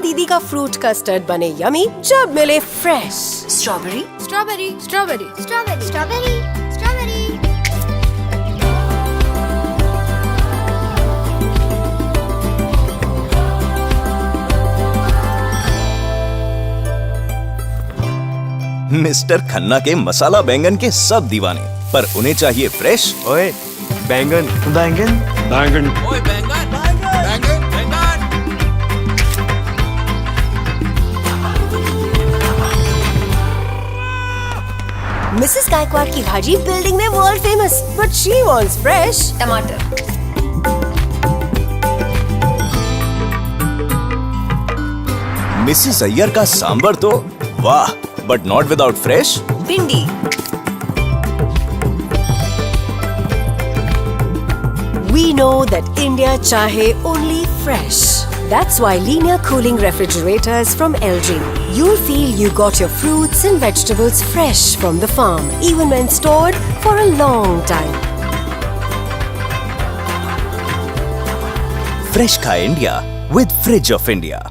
दीदी का fruit custard बने यमी जब मिले fresh strawberry strawberry strawberry strawberry strawberry strawberry. Mister Khanna के मसाला बैंगन के सब दीवाने, पर उन्हें चाहिए फ्रेश। ओए बैंगन बैंगन बैंगन ओए बैंगन बैंगन बैंगन। मिसेस गायकवाड़ की भाजी बिल्डिंग में world famous, but she wants fresh टमाटर। मिसेस अय्यर का सांबर तो वाह, बट नॉट विदाउट फ्रेश। भिंडी। We know that India chahe only fresh. That's why linear cooling refrigerators from LG. You'll feel you got your fruits and vegetables fresh from the farm, even when stored for a long time. Fresh Kha India with Fridge of India.